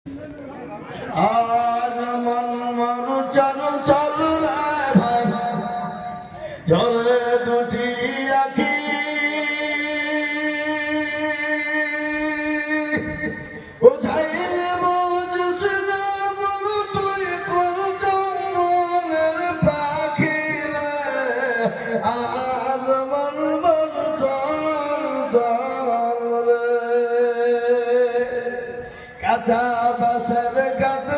আজ মন মরু চল চল রে ভাই জলে দুটি আখি বুঝাইলে বুঝিস না মরু তুই কোন মনের পাখি রে আজ মন মরু চল চল রে কাঁচা বাসের কাঠ